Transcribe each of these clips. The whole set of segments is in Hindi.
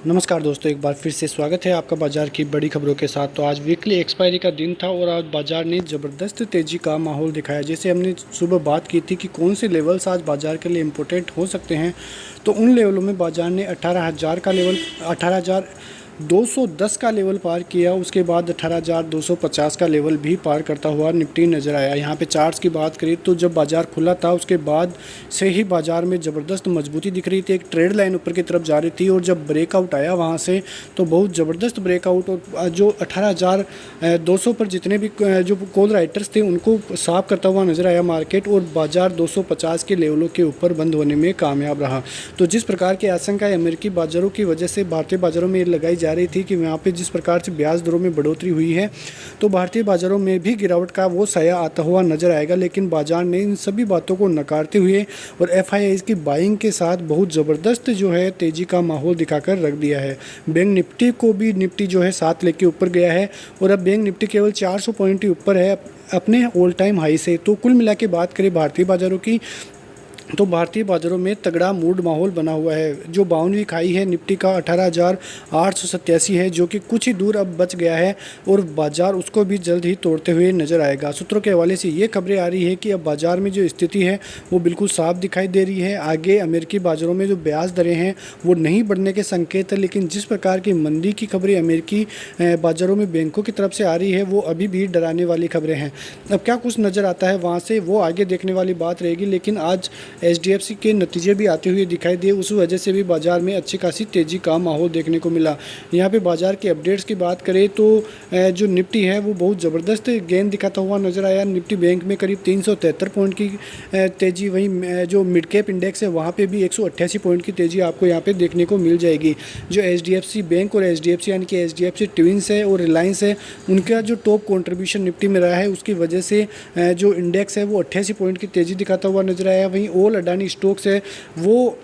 नमस्कार दोस्तों, एक बार फिर से स्वागत है आपका बाजार की बड़ी खबरों के साथ। तो आज वीकली एक्सपायरी का दिन था और आज बाजार ने ज़बरदस्त तेज़ी का माहौल दिखाया। जैसे हमने सुबह बात की थी कि कौन से लेवल्स आज बाजार के लिए इम्पोर्टेंट हो सकते हैं, तो उन लेवलों में बाजार ने 18,000 का लेवल 18,210 का लेवल पार किया। उसके बाद 18,250 का लेवल भी पार करता हुआ निफ्टी नज़र आया। यहाँ पे चार्ट्स की बात करें तो जब बाजार खुला था उसके बाद से ही बाजार में ज़बरदस्त मजबूती दिख रही थी। एक ट्रेड लाइन ऊपर की तरफ जा रही थी और जब ब्रेकआउट आया वहाँ से तो बहुत ज़बरदस्त ब्रेकआउट, और जो 18,200 पर जितने भी जो कॉल राइटर्स थे उनको साफ करता हुआ नज़र आया मार्केट, और बाजार 250 के लेवलों के ऊपर बंद होने में कामयाब रहा। तो जिस प्रकार की आशंकाएं अमेरिकी बाजारों की वजह से भारतीय बाजारों में लगाई जा रही थी कि वहाँ पे जिस प्रकार से ब्याज दरों में बढ़ोतरी हुई है तो भारतीय बाजारों में भी गिरावट का वो साया आता हुआ नजर आएगा, लेकिन बाजार ने इन सभी बातों को नकारते हुए और एफआईआईज़ की बाइंग के साथ बहुत ज़बरदस्त जो है तेज़ी का माहौल दिखाकर रख दिया है। बैंक निफ्टी को भी निफ्टी जो है 7 लेके ऊपर गया है और अब बैंक निफ्टी केवल 400 पॉइंट ही ऊपर है अपने ऑल टाइम हाई से। तो कुल मिला के बात करें भारतीय बाजारों की, तो भारतीय बाजारों में तगड़ा मूड माहौल बना हुआ है। जो 52वीं खाई है निफ्टी का 18,887 है, जो कि कुछ ही दूर अब बच गया है और बाजार उसको भी जल्द ही तोड़ते हुए नजर आएगा। सूत्रों के हवाले से ये खबरें आ रही है कि अब बाजार में जो स्थिति है वो बिल्कुल साफ दिखाई दे रही है। आगे अमेरिकी बाजारों में जो ब्याज दरें हैं वो नहीं बढ़ने के संकेत है, लेकिन जिस प्रकार की मंदी की खबरें अमेरिकी बाजारों में बैंकों की तरफ से आ रही है वो अभी भी डराने वाली खबरें हैं। अब क्या कुछ नज़र आता है वहाँ से वो आगे देखने वाली बात रहेगी, लेकिन आज एचडीएफसी के नतीजे भी आते हुए दिखाई दिए, उस वजह से भी बाजार में अच्छी खासी तेज़ी का माहौल देखने को मिला। यहाँ पे बाजार के अपडेट्स की बात करें तो जो निफ्टी है वो बहुत ज़बरदस्त गेंद दिखाता हुआ नजर आया। निफ्टी बैंक में करीब 373 पॉइंट की तेज़ी, वहीं जो मिड कैप इंडेक्स है वहाँ पे भी 188 पॉइंट की तेज़ी आपको यहाँ पे देखने को मिल जाएगी। जो एचडीएफसी बैंक और एचडीएफसी यानी कि एचडीएफसी ट्विंस है और रिलायंस है, उनका जो टॉप कॉन्ट्रीब्यूशन निफ्टी में रहा है उसकी वजह से जो इंडेक्स है वो 88 पॉइंट की तेज़ी दिखाता हुआ नजर आया। वहीं ऑल अडानी स्टॉक्स है वो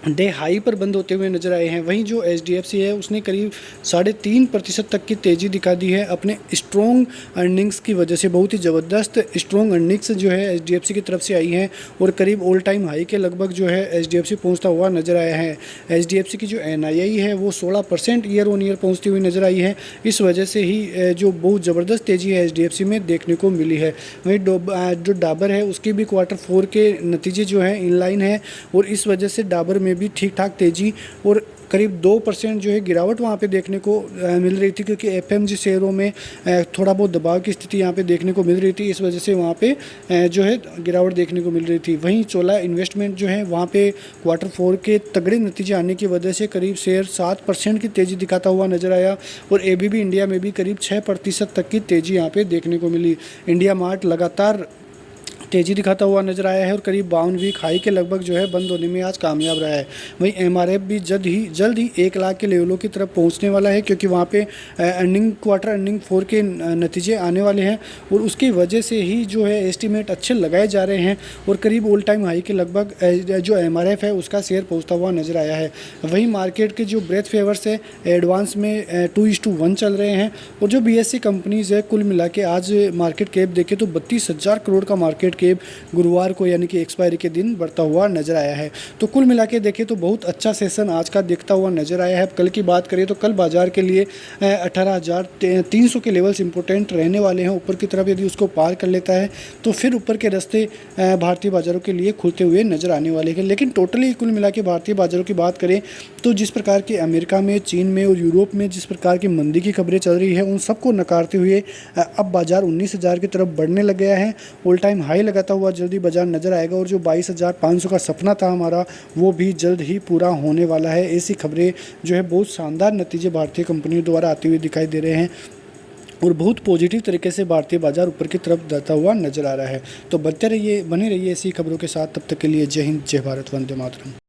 डे हाई पर बंद होते हुए नजर आए हैं। वहीं जो एचडीएफसी है उसने करीब 3.5% तक की तेज़ी दिखा दी है अपने स्ट्रॉन्ग अर्निंग्स की वजह से। बहुत ही ज़बरदस्त स्ट्रॉन्ग अर्निंग्स जो है एचडीएफसी की तरफ से आई हैं और करीब ऑल टाइम हाई के लगभग जो है एचडीएफसी पहुंचता हुआ नजर आया है। एचडीएफसी की जो एनआईआई है वो 16% ईयर ऑन ईयर पहुँचती हुई नजर आई है। इस वजह से ही जो बहुत ज़बरदस्त तेज़ी है एचडीएफसी में देखने को मिली है। वहीं जो डाबर है उसकी भी Q4 के नतीजे जो हैं इनलाइन है और इस वजह से डाबर में भी ठीक ठाक तेज़ी और करीब 2% जो है गिरावट वहाँ पे देखने को मिल रही थी, क्योंकि एफएमजी शेयरों में थोड़ा बहुत दबाव की स्थिति यहाँ पे देखने को मिल रही थी। इस वजह से वहाँ पे जो है गिरावट देखने को मिल रही थी। वहीं चोला इन्वेस्टमेंट जो है वहाँ पे Q4 के तगड़े नतीजे आने की वजह से करीब शेयर 7% की तेज़ी दिखाता हुआ नजर आया और एबीबी इंडिया में भी करीब 6% तक की तेज़ी यहाँ पर देखने को मिली। इंडिया मार्ट लगातार तेज़ी दिखाता हुआ नजर आया है और करीब 52वीं खाई के लगभग जो है बंद होने में आज कामयाब रहा है। वहीं एमआरएफ भी जल्द ही 1 लाख के लेवलों की तरफ पहुंचने वाला है, क्योंकि वहां पे क्वार्टर अर्निंग 4 के नतीजे आने वाले हैं और उसकी वजह से ही जो है एस्टीमेट अच्छे लगाए जा रहे हैं और करीब ऑल टाइम हाई के लगभग जो एमआरएफ है उसका शेयर पहुँचता हुआ नजर आया है। वहीं मार्केट के जो ब्रेथ फेवर्स है एडवांस में 2:1 चल रहे हैं और जो बीएससी कंपनीज़ है कुल मिला के आज मार्केट कैप देखें तो 32,000 करोड़ का मार्केट कैप गुरुवार को यानी कि एक्सपायरी के दिन बढ़ता हुआ नजर आया है। तो कुल मिला के देखें तो बहुत अच्छा सेशन आज का दिखता हुआ नजर आया है। कल की बात करें तो कल बाजार के लिए 18,300 के लेवल्स इंपॉर्टेंट रहने वाले हैं। ऊपर की तरफ यदि उसको पार कर लेता है तो फिर ऊपर के रास्ते भारतीय बाजारों के लिए खुलते हुए नजर आने वाले हैं। लेकिन टोटली कुल मिला के भारतीय बाजारों की बात करें तो जिस प्रकार की अमेरिका में, चीन में और यूरोप में जिस प्रकार की मंदी की खबरें चल रही है उन सबको नकारते हुए अब बाजार 19,000 की तरफ बढ़ने लग गया है। ऑल टाइम हाई लगाता हुआ जल्दी बाजार नजर आएगा और जो 22,500 का सपना था हमारा वो भी जल्द ही पूरा होने वाला है। ऐसी खबरें जो है बहुत शानदार नतीजे भारतीय कंपनियों द्वारा आते हुए दिखाई दे रहे हैं और बहुत पॉजिटिव तरीके से भारतीय बाजार ऊपर की तरफ जाता हुआ नजर आ रहा है। तो बने रहिए ऐसी खबरों के साथ। तब तक के लिए जय हिंद, जय भारत, वंदे मातरम।